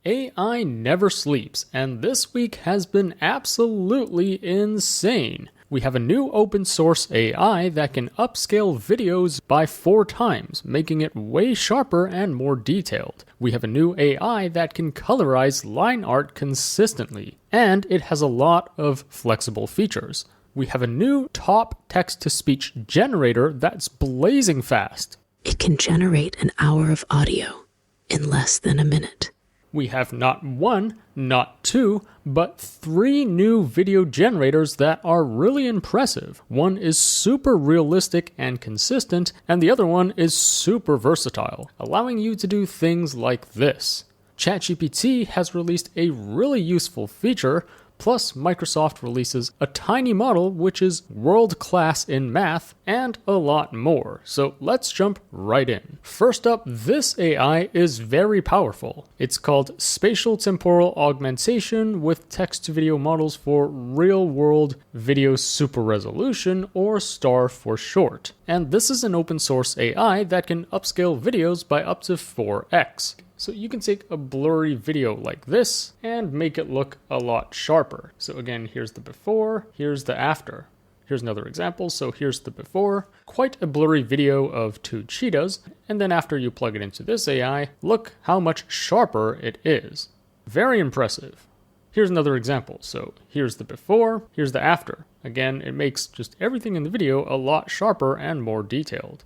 AI never sleeps, and this week has been absolutely insane. We have a new open source AI that can upscale videos by 4 times, making it way sharper and more detailed. We have a new AI that can colorize line art consistently, and it has a lot of flexible features. We have a new top text-to-speech generator that's blazing fast. It can generate an hour of audio in less than a minute. We have not 1, not 2, but 3 new video generators that are really impressive. One is super realistic and consistent, and the other one is super versatile, allowing you to do things like this. ChatGPT has released a really useful feature. Plus, Microsoft releases a tiny model which is world-class in math, and a lot more. So let's jump right in. First up, this AI is very powerful. It's called Spatial Temporal Augmentation with Text-to-Video Models for Real-World Video Super Resolution, or STAR for short. And this is an open-source AI that can upscale videos by up to 4x. So you can take a blurry video like this and make it look a lot sharper. So again, here's the before, here's the after. Here's another example. So here's the before, quite a blurry video of 2 cheetahs. And then after you plug it into this AI, look how much sharper it is. Very impressive. Here's another example. So here's the before, here's the after. Again, it makes just everything in the video a lot sharper and more detailed.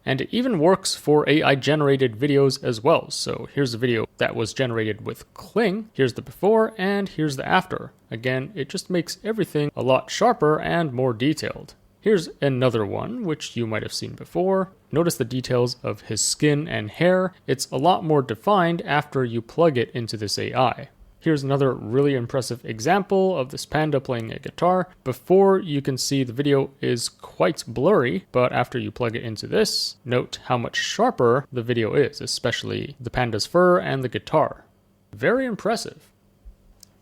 And it even works for AI-generated videos as well. So here's a video that was generated with Kling. Here's the before and here's the after. Again, it just makes everything a lot sharper and more detailed. Here's another one, which you might have seen before. Notice the details of his skin and hair. It's a lot more defined after you plug it into this AI. Here's another really impressive example of this panda playing a guitar. Before, you can see the video is quite blurry, but after you plug it into this, note how much sharper the video is, especially the panda's fur and the guitar. Very impressive.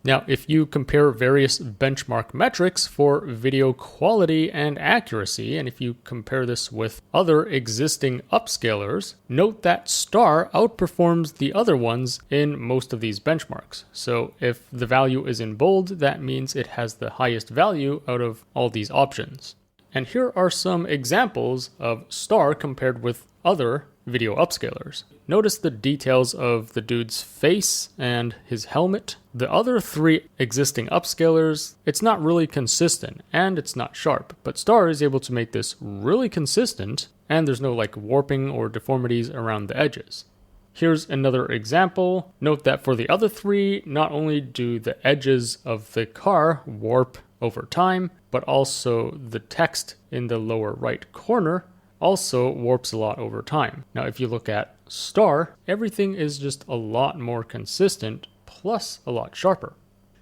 Now, if you compare various benchmark metrics for video quality and accuracy, and if you compare this with other existing upscalers, note that STAR outperforms the other ones in most of these benchmarks. So if the value is in bold, that means it has the highest value out of all these options. And here are some examples of STAR compared with other video upscalers. Notice the details of the dude's face and his helmet. The other 3 existing upscalers, it's not really consistent and it's not sharp, but STAR is able to make this really consistent and there's no warping or deformities around the edges. Here's another example. Note that for the other 3, not only do the edges of the car warp over time, but also the text in the lower right corner also warps a lot over time. Now, if you look at STAR, everything is just a lot more consistent, plus a lot sharper.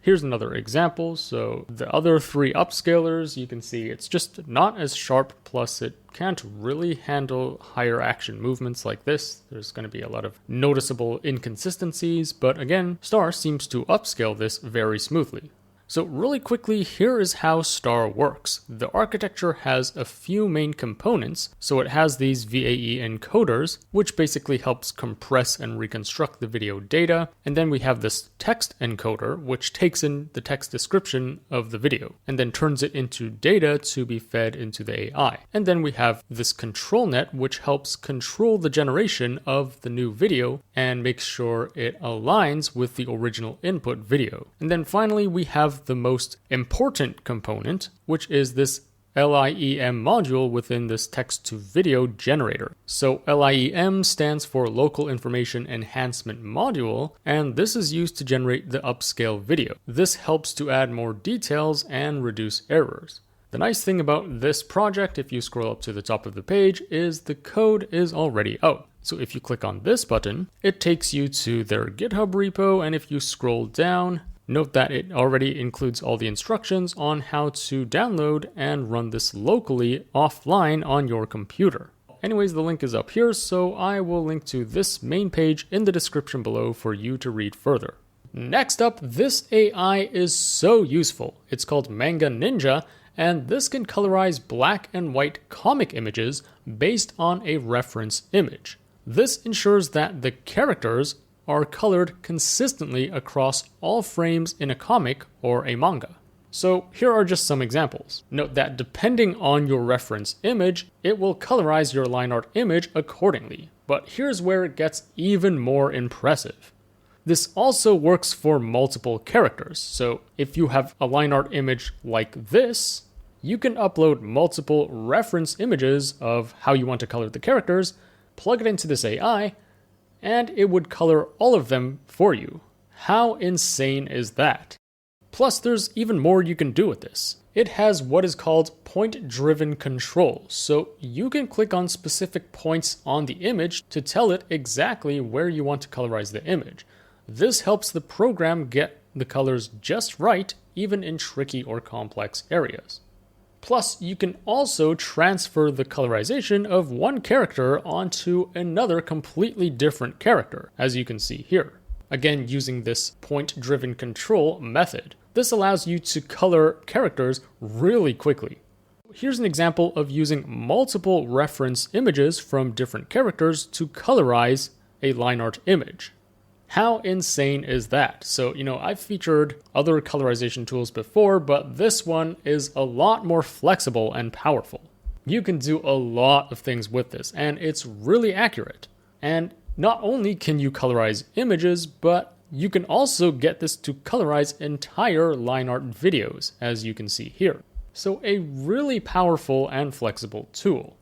Here's another example. So the other 3 upscalers, you can see it's just not as sharp, plus it can't really handle higher action movements like this. There's going to be a lot of noticeable inconsistencies, but again, STAR seems to upscale this very smoothly. So really quickly, here is how STAR works. The architecture has a few main components. So it has these VAE encoders, which basically helps compress and reconstruct the video data. And then we have this text encoder, which takes in the text description of the video and then turns it into data to be fed into the AI. And then we have this control net, which helps control the generation of the new video and makes sure it aligns with the original input video. And then finally, we have the most important component, which is this LIEM module within this text-to-video generator. So LIEM stands for Local Information Enhancement Module, and this is used to generate the upscale video. This helps to add more details and reduce errors. The nice thing about this project, if you scroll up to the top of the page, is the code is already out. So if you click on this button, it takes you to their GitHub repo, and if you scroll down, note that it already includes all the instructions on how to download and run this locally offline on your computer. Anyways, the link is up here, so I will link to this main page in the description below for you to read further. Next up, this AI is so useful. It's called MangaNinja, and this can colorize black and white comic images based on a reference image. This ensures that the characters are colored consistently across all frames in a comic or a manga. So here are just some examples. Note that depending on your reference image, it will colorize your line art image accordingly. But here's where it gets even more impressive. This also works for multiple characters. So if you have a line art image like this, you can upload multiple reference images of how you want to color the characters, plug it into this AI, and it would color all of them for you. How insane is that? Plus, there's even more you can do with this. It has what is called point-driven control, so you can click on specific points on the image to tell it exactly where you want to colorize the image. This helps the program get the colors just right, even in tricky or complex areas. Plus, you can also transfer the colorization of one character onto another completely different character, as you can see here. Again, using this point-driven control method. This allows you to color characters really quickly. Here's an example of using multiple reference images from different characters to colorize a line art image. How insane is that? So, I've featured other colorization tools before, but this one is a lot more flexible and powerful. You can do a lot of things with this, and it's really accurate. And not only can you colorize images, but you can also get this to colorize entire line art videos, as you can see here. So a really powerful and flexible tool.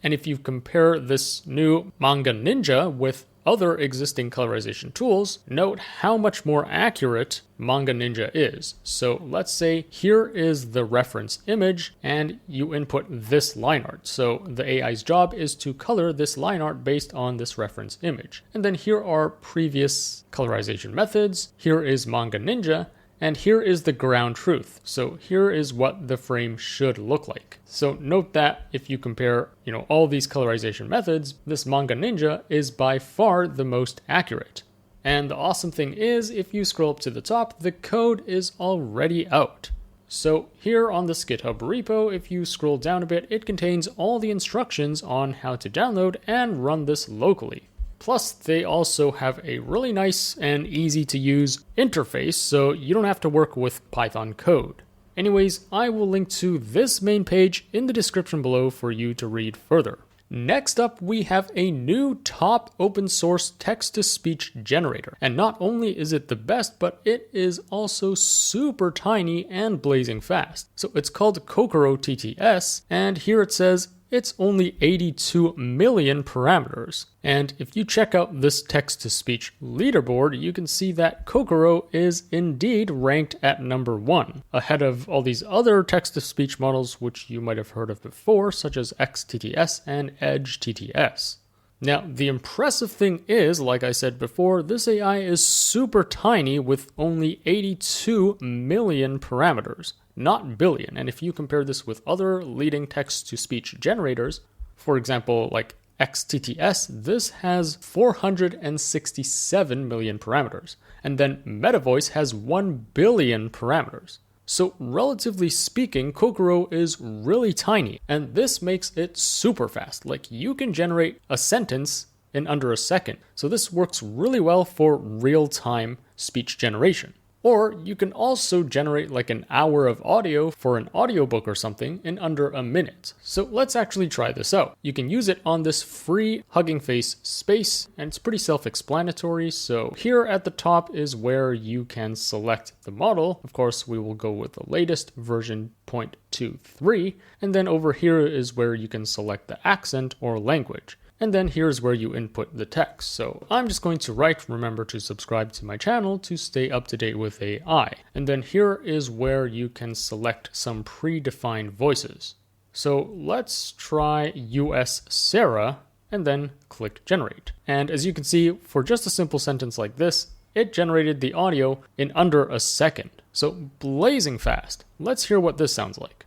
And if you compare this new MangaNinja with other existing colorization tools, note how much more accurate MangaNinja is. So let's say here is the reference image and you input this line art. So the AI's job is to color this line art based on this reference image. And then here are previous colorization methods. Here is MangaNinja. And here is the ground truth. So here is what the frame should look like. So note that if you compare, all these colorization methods, this MangaNinja is by far the most accurate. And the awesome thing is, if you scroll up to the top, the code is already out. So here on this GitHub repo, if you scroll down a bit, it contains all the instructions on how to download and run this locally. Plus, they also have a really nice and easy to use interface, so you don't have to work with Python code. Anyways, I will link to this main page in the description below for you to read further. Next up, we have a new top open source text-to-speech generator. And not only is it the best, but it is also super tiny and blazing fast. So it's called Kokoro TTS, and here it says it's only 82 million parameters. And if you check out this text-to-speech leaderboard, you can see that Kokoro is indeed ranked at number 1, ahead of all these other text-to-speech models which you might have heard of before, such as XTTS and Edge TTS. Now, the impressive thing is, like I said before, this AI is super tiny with only 82 million parameters, not billion. And if you compare this with other leading text-to-speech generators, for example, like XTTS, this has 467 million parameters. And then MetaVoice has 1 billion parameters. So relatively speaking, Kokoro is really tiny, and this makes it super fast. Like, you can generate a sentence in under a second. So this works really well for real-time speech generation. Or you can also generate like an hour of audio for an audiobook or something in under a minute. So let's actually try this out. You can use it on this free Hugging Face space, and it's pretty self-explanatory. So here at the top is where you can select the model. Of course, we will go with the latest version 0.23. And then over here is where you can select the accent or language. And then here's where you input the text. So I'm just going to write, remember to subscribe to my channel to stay up to date with AI. And then here is where you can select some predefined voices. So let's try US Sarah and then click generate. And as you can see, for just a simple sentence like this, it generated the audio in under a second. So blazing fast. Let's hear what this sounds like.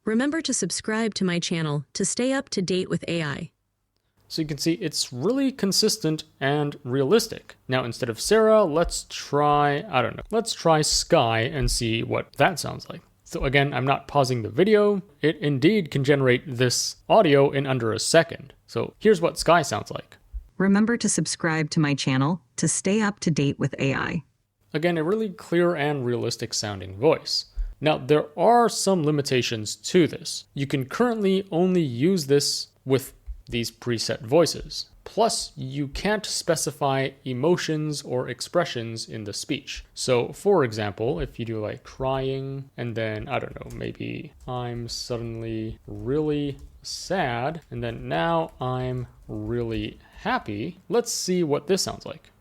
Remember to subscribe to my channel to stay up to date with AI. So you can see it's really consistent and realistic. Now, instead of Sarah, let's try Sky and see what that sounds like. So again, I'm not pausing the video. It indeed can generate this audio in under a second. So here's what Sky sounds like. Remember to subscribe to my channel to stay up to date with AI. Again, a really clear and realistic sounding voice. Now, there are some limitations to this. You can currently only use this with these preset voices. Plus, you can't specify emotions or expressions in the speech. So, for example, if you do like crying and then, I don't know, maybe I'm suddenly really sad and then now I'm really happy. Let's see what this sounds like.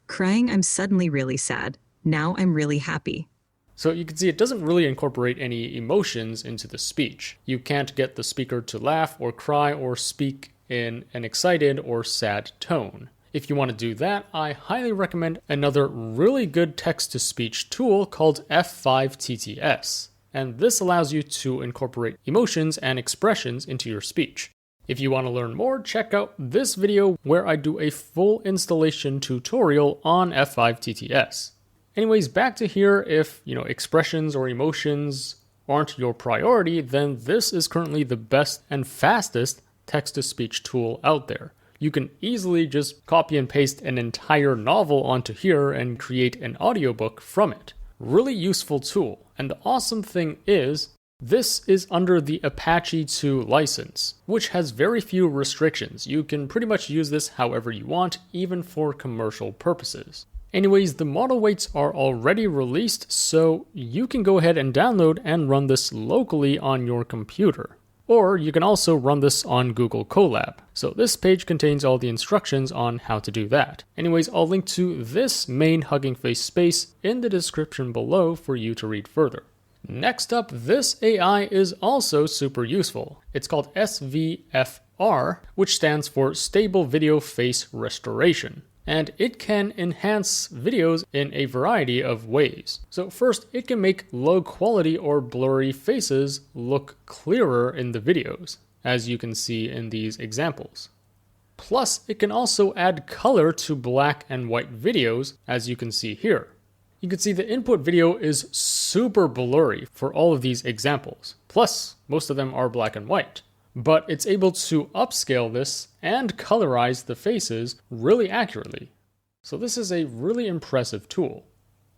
Crying, I'm suddenly really sad. Now I'm really happy. So you can see it doesn't really incorporate any emotions into the speech. You can't get the speaker to laugh or cry or speak in an excited or sad tone. If you want to do that, I highly recommend another really good text-to-speech tool called F5TTS. And this allows you to incorporate emotions and expressions into your speech. If you want to learn more, check out this video where I do a full installation tutorial on F5TTS. Anyways, back to here, if expressions or emotions aren't your priority, then this is currently the best and fastest text-to-speech tool out there. You can easily just copy and paste an entire novel onto here and create an audiobook from it. Really useful tool. And the awesome thing is, this is under the Apache 2 license, which has very few restrictions. You can pretty much use this however you want, even for commercial purposes. Anyways, the model weights are already released, so you can go ahead and download and run this locally on your computer. Or you can also run this on Google Colab. So this page contains all the instructions on how to do that. Anyways, I'll link to this main Hugging Face space in the description below for you to read further. Next up, this AI is also super useful. It's called SVFR, which stands for Stable Video Face Restoration. And it can enhance videos in a variety of ways. So first, it can make low quality or blurry faces look clearer in the videos, as you can see in these examples. Plus, it can also add color to black and white videos, as you can see here. You can see the input video is super blurry for all of these examples. Plus, most of them are black and white. But it's able to upscale this and colorize the faces really accurately. So this is a really impressive tool.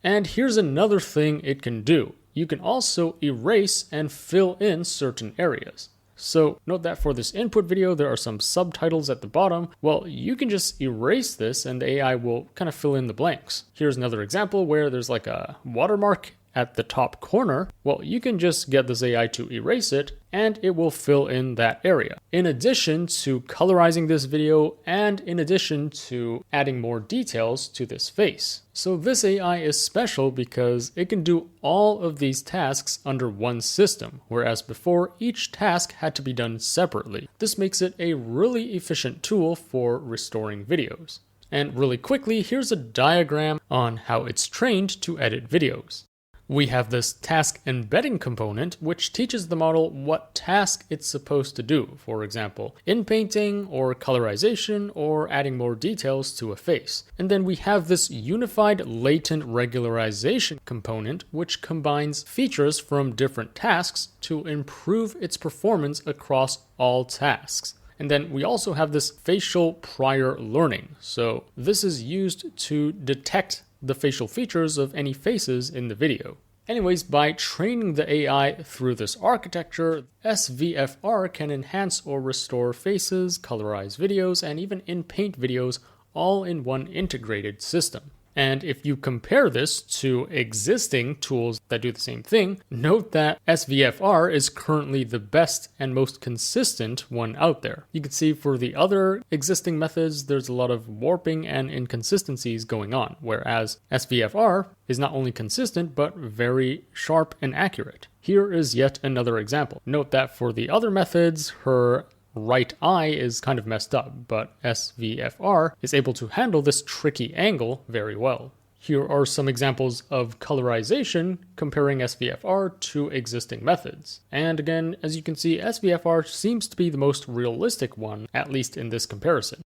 And here's another thing it can do. You can also erase and fill in certain areas. So note that for this input video, there are some subtitles at the bottom. Well, you can just erase this and the AI will kind of fill in the blanks. Here's another example where there's like a watermark at the top corner. Well, you can just get this AI to erase it and it will fill in that area. In addition to colorizing this video and in addition to adding more details to this face. So this AI is special because it can do all of these tasks under one system, whereas before each task had to be done separately. This makes it a really efficient tool for restoring videos. And really quickly, here's a diagram on how it's trained to edit videos. We have this task embedding component, which teaches the model what task it's supposed to do. For example, inpainting or colorization or adding more details to a face. And then we have this unified latent regularization component, which combines features from different tasks to improve its performance across all tasks. And then we also have this facial prior learning. So this is used to detect the facial features of any faces in the video. Anyways, by training the AI through this architecture, SVFR can enhance or restore faces, colorize videos, and even in-paint videos all in one integrated system. And if you compare this to existing tools that do the same thing, note that SVFR is currently the best and most consistent one out there. You can see for the other existing methods, there's a lot of warping and inconsistencies going on, whereas SVFR is not only consistent, but very sharp and accurate. Here is yet another example. Note that for the other methods, her right eye is kind of messed up, but SVFR is able to handle this tricky angle very well. Here are some examples of colorization comparing SVFR to existing methods. And again, as you can see, SVFR seems to be the most realistic one, at least in this comparison.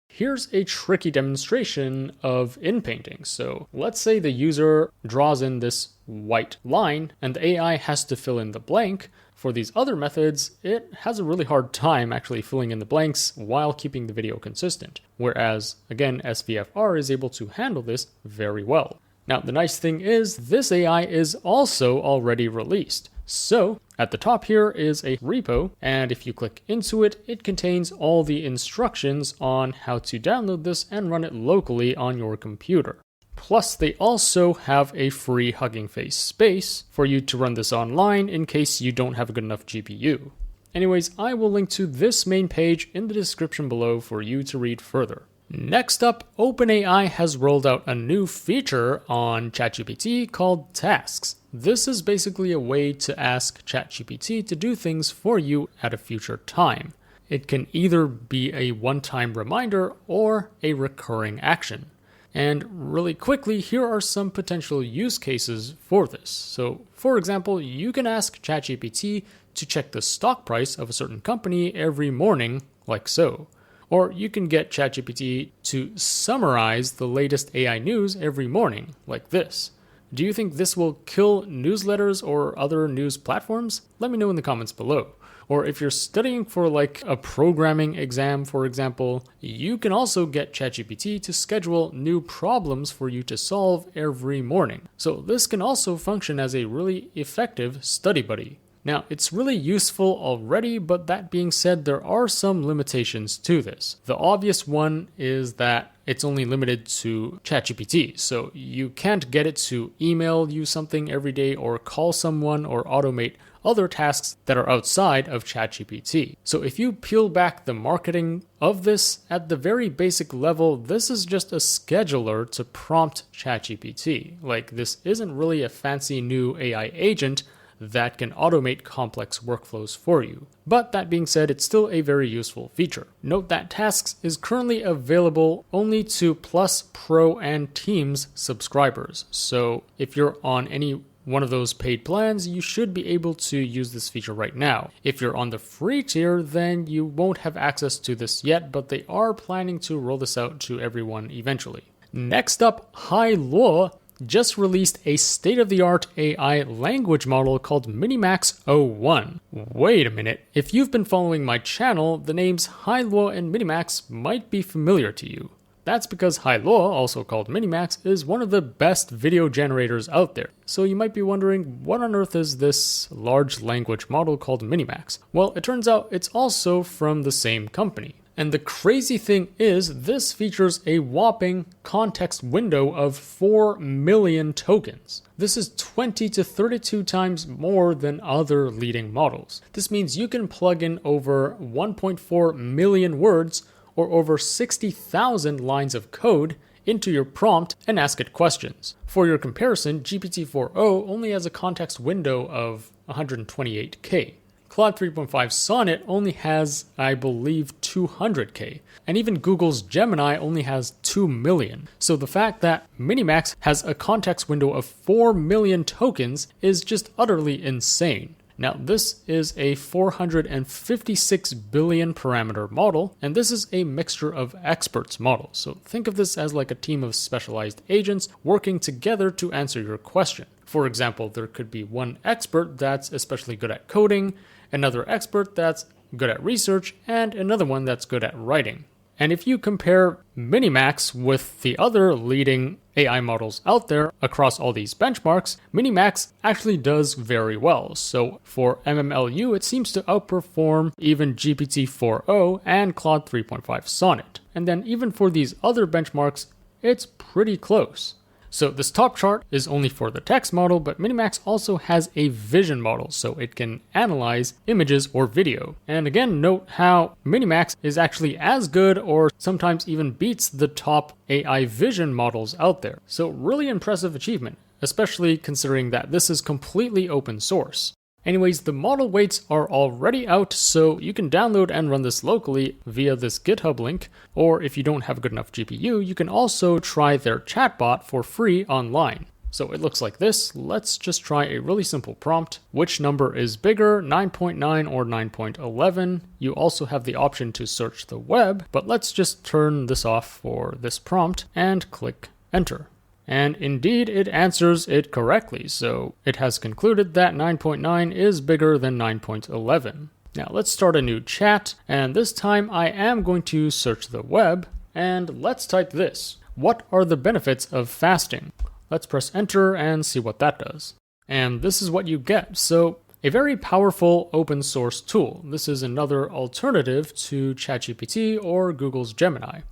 Here's a tricky demonstration of inpainting. So let's say the user draws in this white line, and the AI has to fill in the blank. For these other methods, it has a really hard time actually filling in the blanks while keeping the video consistent. Whereas, again, SVFR is able to handle this very well. Now, the nice thing is this AI is also already released. So, at the top here is a repo, and if you click into it, it contains all the instructions on how to download this and run it locally on your computer. Plus, they also have a free Hugging Face space for you to run this online in case you don't have a good enough GPU. Anyways, I will link to this main page in the description below for you to read further. Next up, OpenAI has rolled out a new feature on ChatGPT called Tasks. This is basically a way to ask ChatGPT to do things for you at a future time. It can either be a one-time reminder or a recurring action. And really quickly, here are some potential use cases for this. So, for example, you can ask ChatGPT to check the stock price of a certain company every morning, like so. Or you can get ChatGPT to summarize the latest AI news every morning, like this. Do you think this will kill newsletters or other news platforms? Let me know in the comments below. Or if you're studying for like a programming exam, for example, you can also get ChatGPT to schedule new problems for you to solve every morning. So this can also function as a really effective study buddy. Now, it's really useful already, but that being said, there are some limitations to this. The obvious one is that it's only limited to ChatGPT, so you can't get it to email you something every day or call someone or automate other tasks that are outside of ChatGPT. So if you peel back the marketing of this, at the very basic level, this is just a scheduler to prompt ChatGPT. Like, this isn't really a fancy new AI agent that can automate complex workflows for you. But that being said, it's still a very useful feature. Note that Tasks is currently available only to Plus, Pro, and Teams subscribers. So if you're on any one of those paid plans, you should be able to use this feature right now. If you're on the free tier, then you won't have access to this yet, but they are planning to roll this out to everyone eventually. Next up, Hailuo just released a state-of-the-art AI language model called Minimax 01. Wait a minute, if you've been following my channel, the names Hailuo and Minimax might be familiar to you. That's because Hailuo, also called Minimax, is one of the best video generators out there. So you might be wondering, what on earth is this large language model called Minimax? Well, it turns out it's also from the same company. And the crazy thing is, this features a whopping context window of 4 million tokens. This is 20 to 32 times more than other leading models. This means you can plug in over 1.4 million words or over 60,000 lines of code into your prompt and ask it questions. For your comparison, GPT-4o only has a context window of 128K. Claude 3.5 Sonnet only has, I believe, 200K, and even Google's Gemini only has 2 million. So the fact that Minimax has a context window of 4 million tokens is just utterly insane. Now, this is a 456 billion parameter model, and this is a mixture of experts model. So think of this as like a team of specialized agents working together to answer your question. For example, there could be one expert that's especially good at coding, another expert that's good at research, and another one that's good at writing. And if you compare Minimax with the other leading AI models out there across all these benchmarks, Minimax actually does very well. So for MMLU, it seems to outperform even GPT-4o and Claude 3.5 Sonnet. And then even for these other benchmarks, it's pretty close. So this top chart is only for the text model, but Minimax also has a vision model, so it can analyze images or video. And again, note how Minimax is actually as good or sometimes even beats the top AI vision models out there. So really impressive achievement, especially considering that this is completely open source. Anyways, the model weights are already out, so you can download and run this locally via this GitHub link, or if you don't have a good enough GPU, you can also try their chatbot for free online. So it looks like this. Let's just try a really simple prompt. Which number is bigger, 9.9 or 9.11? You also have the option to search the web, but let's just turn this off for this prompt and click enter. And indeed, it answers it correctly, so it has concluded that 9.9 is bigger than 9.11. Now let's start a new chat, and this time I am going to search the web, and let's type this. What are the benefits of fasting? Let's press enter and see what that does. And this is what you get. So a very powerful open source tool. This is another alternative to ChatGPT or Google's Gemini.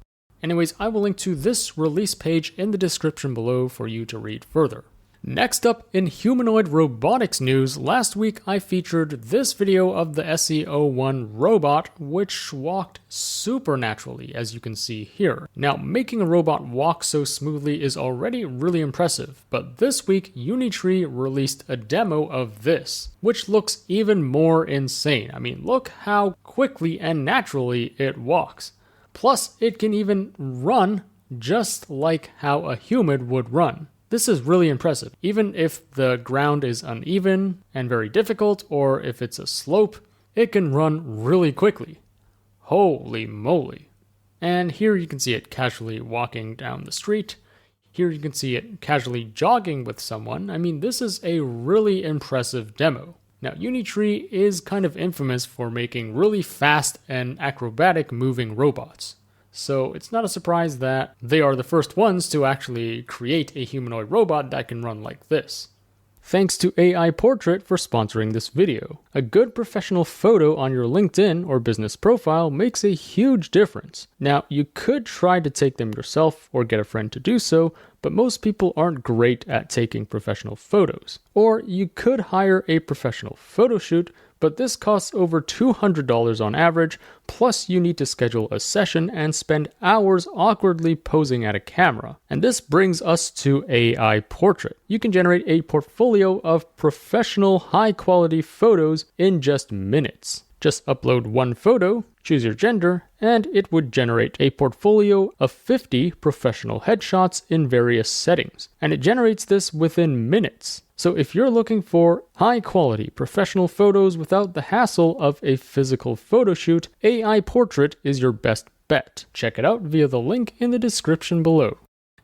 Anyways, I will link to this release page in the description below for you to read further. Next up, in humanoid robotics news, last week I featured this video of the SE01 robot, which walked supernaturally, as you can see here. Now, making a robot walk so smoothly is already really impressive, but this week Unitree released a demo of this, which looks even more insane. I mean, look how quickly and naturally it walks. Plus, it can even run just like how a human would run. This is really impressive. Even if the ground is uneven and very difficult, or if it's a slope, it can run really quickly. Holy moly. And here you can see it casually walking down the street. Here you can see it casually jogging with someone. I mean, this is a really impressive demo. Now, Unitree is kind of infamous for making really fast and acrobatic moving robots. So it's not a surprise that they are the first ones to actually create a humanoid robot that can run like this. Thanks to AI Portrait for sponsoring this video. A good professional photo on your LinkedIn or business profile makes a huge difference. Now, you could try to take them yourself or get a friend to do so, but most people aren't great at taking professional photos. Or you could hire a professional photo shoot, but this costs over $200 on average, plus you need to schedule a session and spend hours awkwardly posing at a camera. And this brings us to AI Portrait. You can generate a portfolio of professional, high-quality photos in just minutes. Just upload one photo, choose your gender, and it would generate a portfolio of 50 professional headshots in various settings. And it generates this within minutes. So if you're looking for high-quality professional photos without the hassle of a physical photo shoot, AI Portrait is your best bet. Check it out via the link in the description below.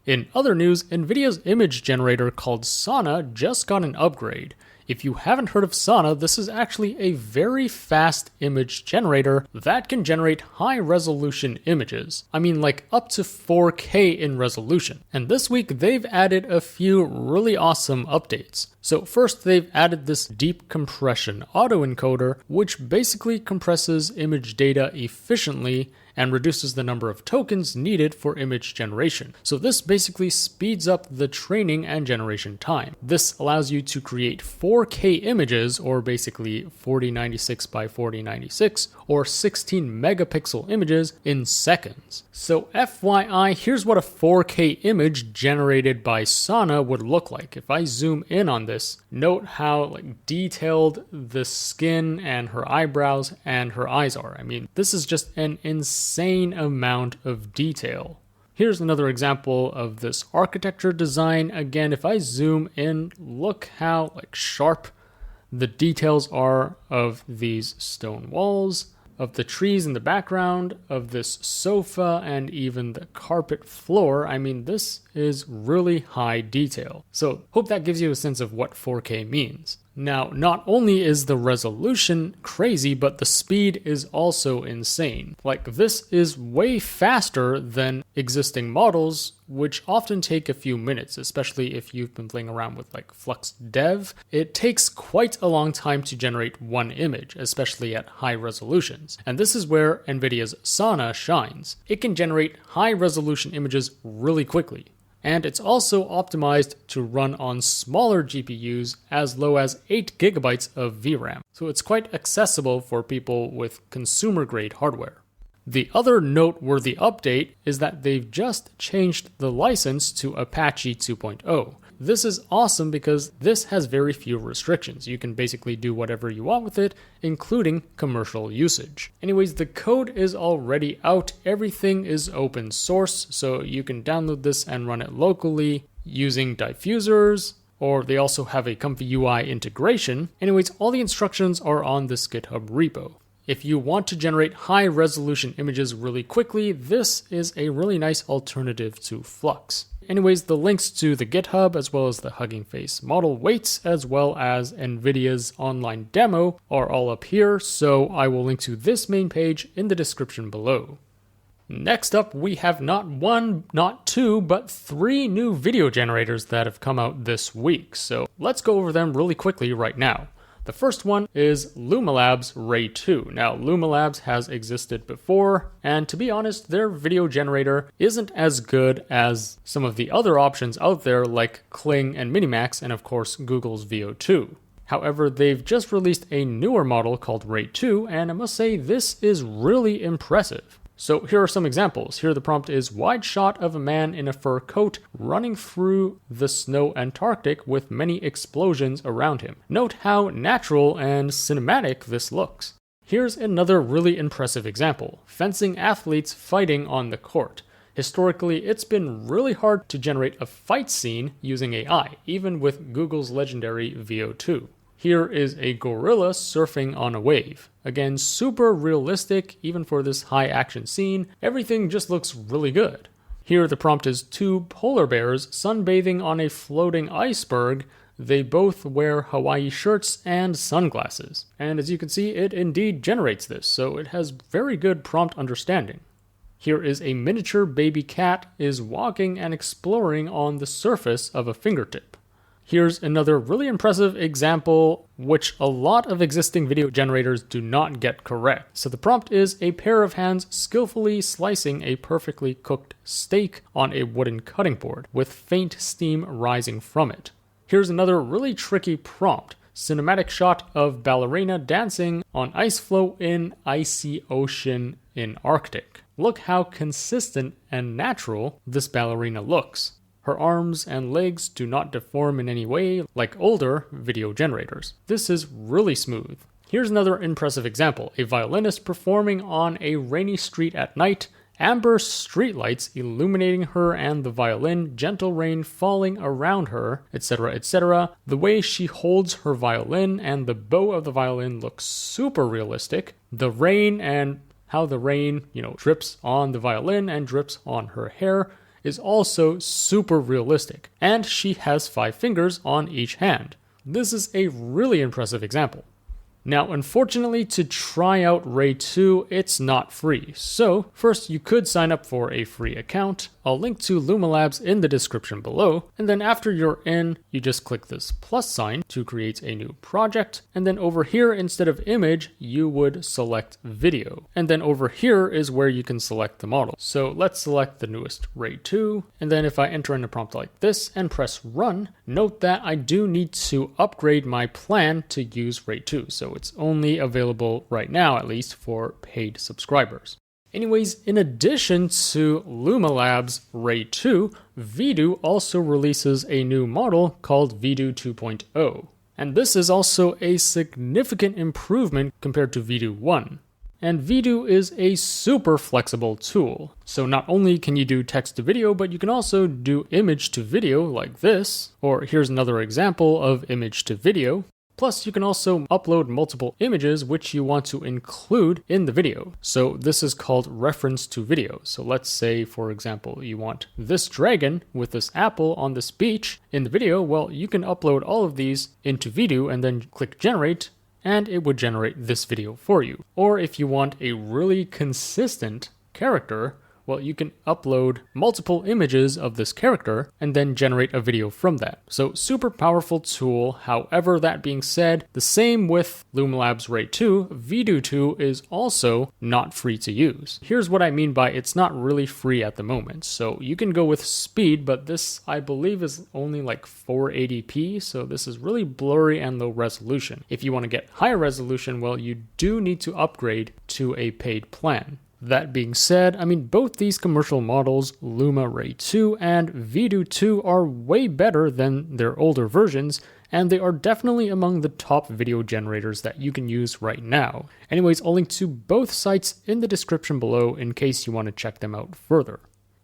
In other news, Nvidia's image generator called Sana just got an upgrade. If you haven't heard of Sana, this is actually a very fast image generator that can generate high-resolution images. I mean, like up to 4K in resolution. And this week, they've added a few really awesome updates. So first, they've added this deep compression autoencoder, which basically compresses image data efficiently and reduces the number of tokens needed for image generation. So this basically speeds up the training and generation time. This allows you to create 4K images, or basically 4096 by 4096, or 16 megapixel images in seconds. So FYI, here's what a 4K image generated by Sana would look like. If I zoom in on this, note how detailed the skin and her eyebrows and her eyes are. I mean, this is just an insane amount of detail. Here's another example of this architecture design. Again, if I zoom in, look how sharp the details are of these stone walls, of the trees in the background, of this sofa, and even the carpet floor. I mean, this is really high detail. So hope that gives you a sense of what 4K means. Now, not only is the resolution crazy, but the speed is also insane. This is way faster than existing models, which often take a few minutes, especially if you've been playing around with Flux Dev. It takes quite a long time to generate one image, especially at high resolutions. And this is where Nvidia's Sana shines. It can generate high resolution images really quickly. And it's also optimized to run on smaller GPUs as low as 8 gigabytes of VRAM. So it's quite accessible for people with consumer-grade hardware. The other noteworthy update is that they've just changed the license to Apache 2.0. This is awesome because this has very few restrictions. You can basically do whatever you want with it, including commercial usage. Anyways, the code is already out. Everything is open source, so you can download this and run it locally using diffusers, or they also have a comfy UI integration. Anyways, all the instructions are on this GitHub repo. If you want to generate high-resolution images really quickly, this is a really nice alternative to Flux. Anyways, the links to the GitHub as well as the Hugging Face model weights as well as Nvidia's online demo are all up here, so I will link to this main page in the description below. Next up, we have not one, not two, but three new video generators that have come out this week. So let's go over them really quickly right now. The first one is Luma Ray2. Now, Luma has existed before, and to be honest, their video generator isn't as good as some of the other options out there like Kling and Minimax, and of course, Google's Veo 2. However, they've just released a newer model called Ray2, and I must say this is really impressive. So here are some examples. Here the prompt is wide shot of a man in a fur coat running through the snow Antarctic with many explosions around him. Note how natural and cinematic this looks. Here's another really impressive example. Fencing athletes fighting on the court. Historically, it's been really hard to generate a fight scene using AI, even with Google's legendary Veo 2. Here is a gorilla surfing on a wave. Again, super realistic, even for this high action scene. Everything just looks really good. Here the prompt is two polar bears sunbathing on a floating iceberg. They both wear Hawaii shirts and sunglasses. And as you can see, it indeed generates this, so it has very good prompt understanding. Here is a miniature baby cat is walking and exploring on the surface of a fingertip. Here's another really impressive example, which a lot of existing video generators do not get correct. So the prompt is a pair of hands skillfully slicing a perfectly cooked steak on a wooden cutting board, with faint steam rising from it. Here's another really tricky prompt. Cinematic shot of ballerina dancing on ice floe in icy ocean in Arctic. Look how consistent and natural this ballerina looks. Her arms and legs do not deform in any way like older video generators. This is really smooth. Here's another impressive example. A violinist performing on a rainy street at night, amber streetlights illuminating her and the violin, gentle rain falling around her, etc., etc. The way she holds her violin and the bow of the violin looks super realistic. The rain and how the rain, drips on the violin and drips on her hair is also super realistic, and she has 5 fingers on each hand. This is a really impressive example. Now, unfortunately, to try out Ray 2, it's not free. So, first you could sign up for a free account. I'll link to Luma Labs in the description below. And then after you're in, you just click this plus sign to create a new project. And then over here, instead of image, you would select video. And then over here is where you can select the model. So let's select the newest Ray 2. And then if I enter in a prompt like this and press run, note that I do need to upgrade my plan to use Ray 2. So it's only available right now, at least for paid subscribers. Anyways, in addition to Luma Labs Ray 2, Vidu also releases a new model called Vidu 2.0. And this is also a significant improvement compared to Vidu 1. And Vidu is a super flexible tool. So not only can you do text to video, but you can also do image to video like this. Or here's another example of image to video. Plus, you can also upload multiple images which you want to include in the video. So this is called reference to video. So let's say, for example, you want this dragon with this apple on this beach in the video. Well, you can upload all of these into Vidu and then click generate, and it would generate this video for you. Or if you want a really consistent character, well, you can upload multiple images of this character and then generate a video from that. So super powerful tool. However, that being said, the same with Luma Labs Ray 2, Vidu 2 is also not free to use. Here's what I mean by it's not really free at the moment. So you can go with speed, but this I believe is only like 480p. So this is really blurry and low resolution. If you want to get higher resolution, well, you do need to upgrade to a paid plan. That being said, both these commercial models, Luma Ray 2 and Vidu 2, are way better than their older versions, and they are definitely among the top video generators that you can use right now. Anyways, I'll link to both sites in the description below in case you want to check them out further.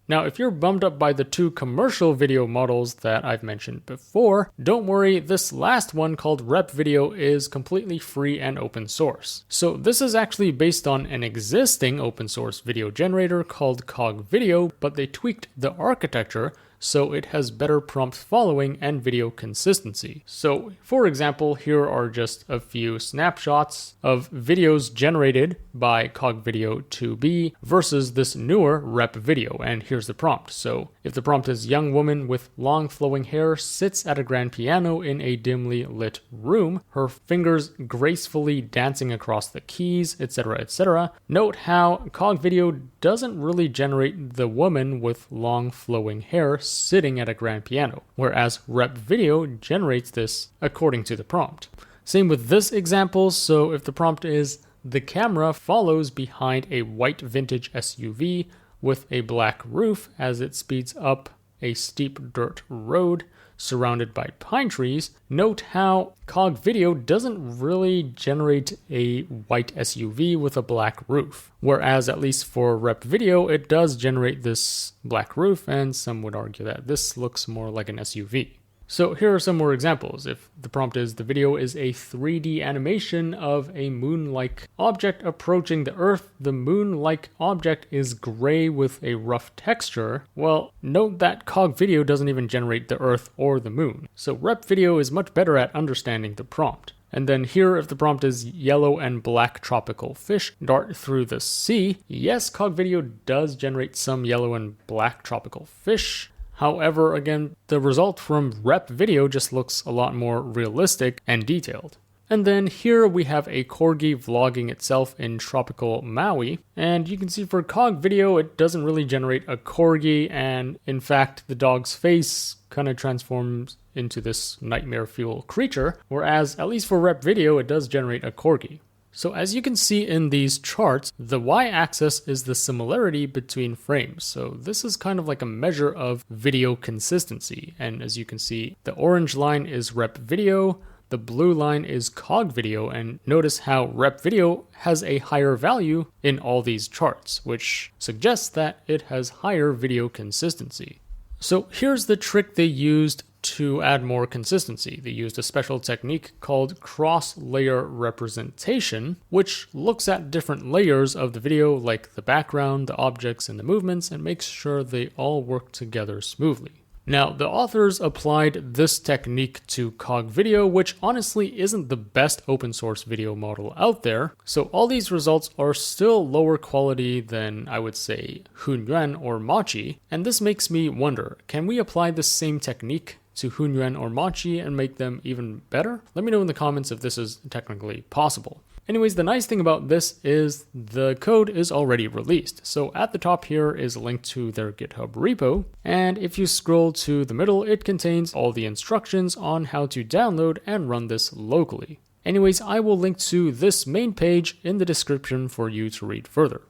Now, if you're bummed up by the 2 commercial video models that I've mentioned before, don't worry, this last one called RepVideo is completely free and open source. So this is actually based on an existing open source video generator called CogVideo, but they tweaked the architecture so it has better prompt following and video consistency. So, for example, here are just a few snapshots of videos generated by CogVideo 2B versus this newer RepVideo, and here's the prompt. So, if the prompt is young woman with long flowing hair sits at a grand piano in a dimly lit room, her fingers gracefully dancing across the keys, etc., etc. Note how CogVideo doesn't really generate the woman with long flowing hair sitting at a grand piano, whereas RepVideo generates this according to the prompt. Same with this example, so if the prompt is the camera follows behind a white vintage SUV with a black roof as it speeds up a steep dirt road surrounded by pine trees, note how CogVideo doesn't really generate a white SUV with a black roof, whereas at least for RepVideo it does generate this black roof, and some would argue that this looks more like an SUV. So here are some more examples. If the prompt is the video is a 3D animation of a moon-like object approaching the Earth, the moon-like object is gray with a rough texture, well, note that CogVideo doesn't even generate the Earth or the moon. So RepVideo is much better at understanding the prompt. And then here, if the prompt is yellow and black tropical fish dart through the sea, yes, CogVideo does generate some yellow and black tropical fish. However, again, the result from RepVideo just looks a lot more realistic and detailed. And then here we have a corgi vlogging itself in tropical Maui, and you can see for CogVideo it doesn't really generate a corgi, and in fact the dog's face kind of transforms into this nightmare fuel creature, whereas at least for RepVideo it does generate a corgi. So as you can see in these charts, the y-axis is the similarity between frames. So this is kind of like a measure of video consistency. And as you can see, the orange line is RepVideo, the blue line is CogVideo, and notice how RepVideo has a higher value in all these charts, which suggests that it has higher video consistency. So here's the trick they used to add more consistency. They used a special technique called cross-layer representation, which looks at different layers of the video, like the background, the objects, and the movements, and makes sure they all work together smoothly. Now, the authors applied this technique to CogVideo, which honestly isn't the best open source video model out there, so all these results are still lower quality than, I would say, Hunyuan or Machi, and this makes me wonder, can we apply the same technique to Hunyuan or Machi and make them even better? Let me know in the comments if this is technically possible. Anyways, the nice thing about this is the code is already released. So at the top here is a link to their GitHub repo, and if you scroll to the middle, it contains all the instructions on how to download and run this locally. Anyways, I will link to this main page in the description for you to read further.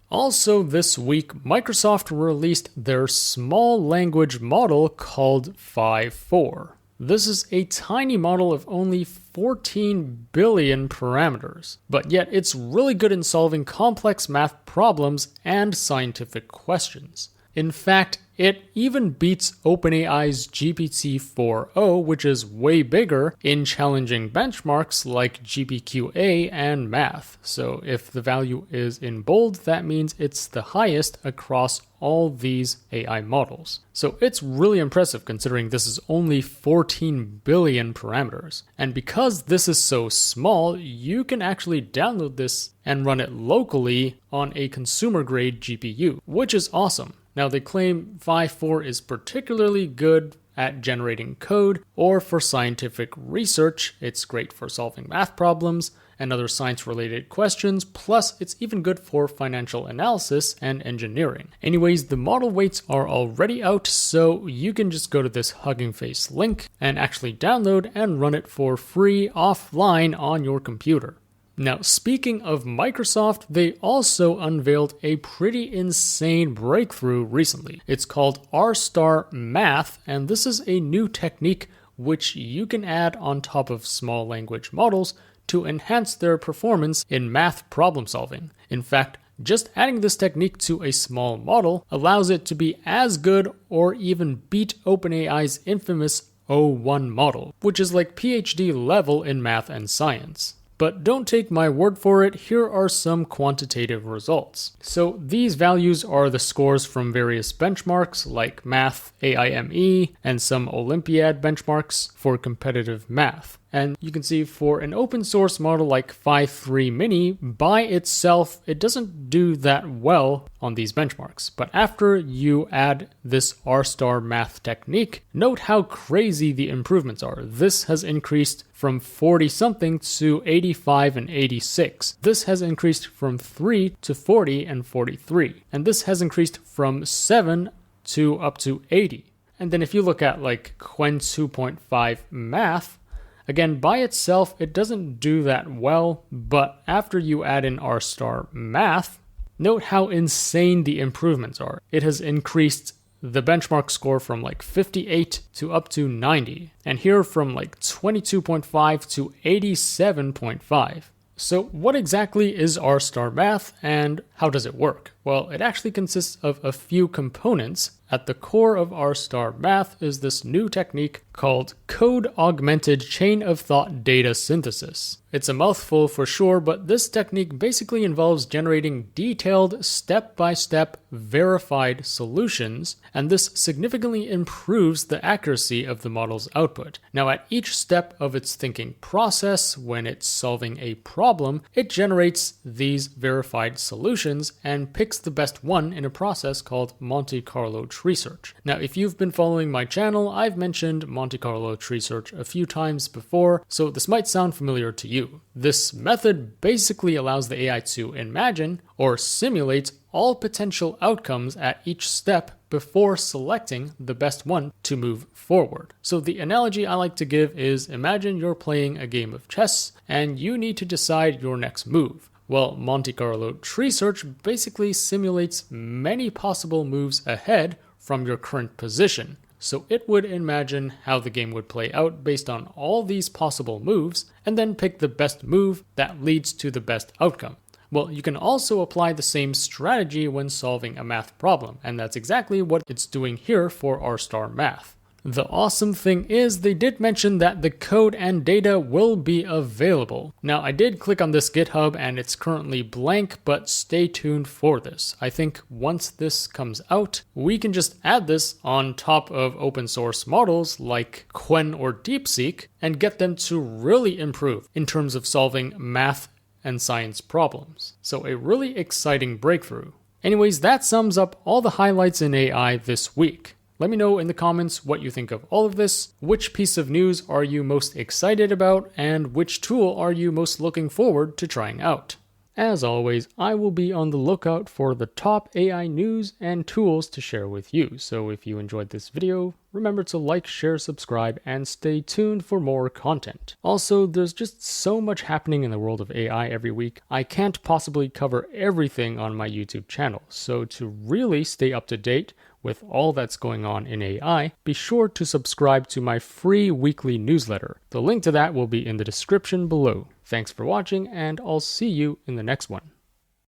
Also this week, Microsoft released their small language model called Phi-4. This is a tiny model of only 14 billion parameters, but yet it's really good in solving complex math problems and scientific questions. In fact, it even beats OpenAI's GPT-4o, which is way bigger, in challenging benchmarks like GPQA and math. So if the value is in bold, that means it's the highest across all these AI models. So it's really impressive considering this is only 14 billion parameters. And because this is so small, you can actually download this and run it locally on a consumer-grade GPU, which is awesome. Now, they claim Phi-4 is particularly good at generating code or for scientific research. It's great for solving math problems and other science-related questions, plus it's even good for financial analysis and engineering. Anyways, the model weights are already out, so you can just go to this Hugging Face link and actually download and run it for free offline on your computer. Now, speaking of Microsoft, they also unveiled a pretty insane breakthrough recently. It's called rStar-Math, and this is a new technique which you can add on top of small language models to enhance their performance in math problem solving. In fact, just adding this technique to a small model allows it to be as good or even beat OpenAI's infamous O1 model, which is like PhD level in math and science. But don't take my word for it, here are some quantitative results. So these values are the scores from various benchmarks like Math, AIME, and some Olympiad benchmarks for competitive math. And you can see for an open source model like 5.3 Mini, by itself, it doesn't do that well on these benchmarks. But after you add this rStar-Math technique, note how crazy the improvements are. This has increased from 40 something to 85 and 86. This has increased from 3 to 40 and 43. And this has increased from 7 to up to 80. And then if you look at like Qwen 2.5 Math, again, by itself, it doesn't do that well, but after you add in rStar-Math, note how insane the improvements are. It has increased the benchmark score from like 58 to up to 90, and here from like 22.5 to 87.5. So what exactly is rStar-Math and how does it work? Well, it actually consists of a few components. At the core of rStar-Math is this new technique called Code-Augmented Chain-of-Thought Data Synthesis. It's a mouthful for sure, but this technique basically involves generating detailed, step-by-step, verified solutions, and this significantly improves the accuracy of the model's output. Now, at each step of its thinking process, when it's solving a problem, it generates these verified solutions and picks the best one in a process called Monte Carlo tree search. Now, if you've been following my channel, I've mentioned Monte Carlo tree search a few times before, so this might sound familiar to you. This method basically allows the AI to imagine or simulate all potential outcomes at each step before selecting the best one to move forward. So the analogy I like to give is imagine you're playing a game of chess and you need to decide your next move. Well, Monte Carlo tree search basically simulates many possible moves ahead from your current position. So it would imagine how the game would play out based on all these possible moves, and then pick the best move that leads to the best outcome. Well, you can also apply the same strategy when solving a math problem, and that's exactly what it's doing here for rStar-Math. The awesome thing is they did mention that the code and data will be available. Now, I did click on this GitHub and it's currently blank, but stay tuned for this. I think once this comes out, we can just add this on top of open source models like Qwen or DeepSeek and get them to really improve in terms of solving math and science problems. So a really exciting breakthrough. Anyways, that sums up all the highlights in AI this week. Let me know in the comments what you think of all of this, which piece of news are you most excited about, and which tool are you most looking forward to trying out. As always, I will be on the lookout for the top AI news and tools to share with you, so if you enjoyed this video, remember to like, share, subscribe, and stay tuned for more content. Also, there's just so much happening in the world of AI every week, I can't possibly cover everything on my YouTube channel, so to really stay up to date with all that's going on in AI, be sure to subscribe to my free weekly newsletter. The link to that will be in the description below. Thanks for watching, and I'll see you in the next one.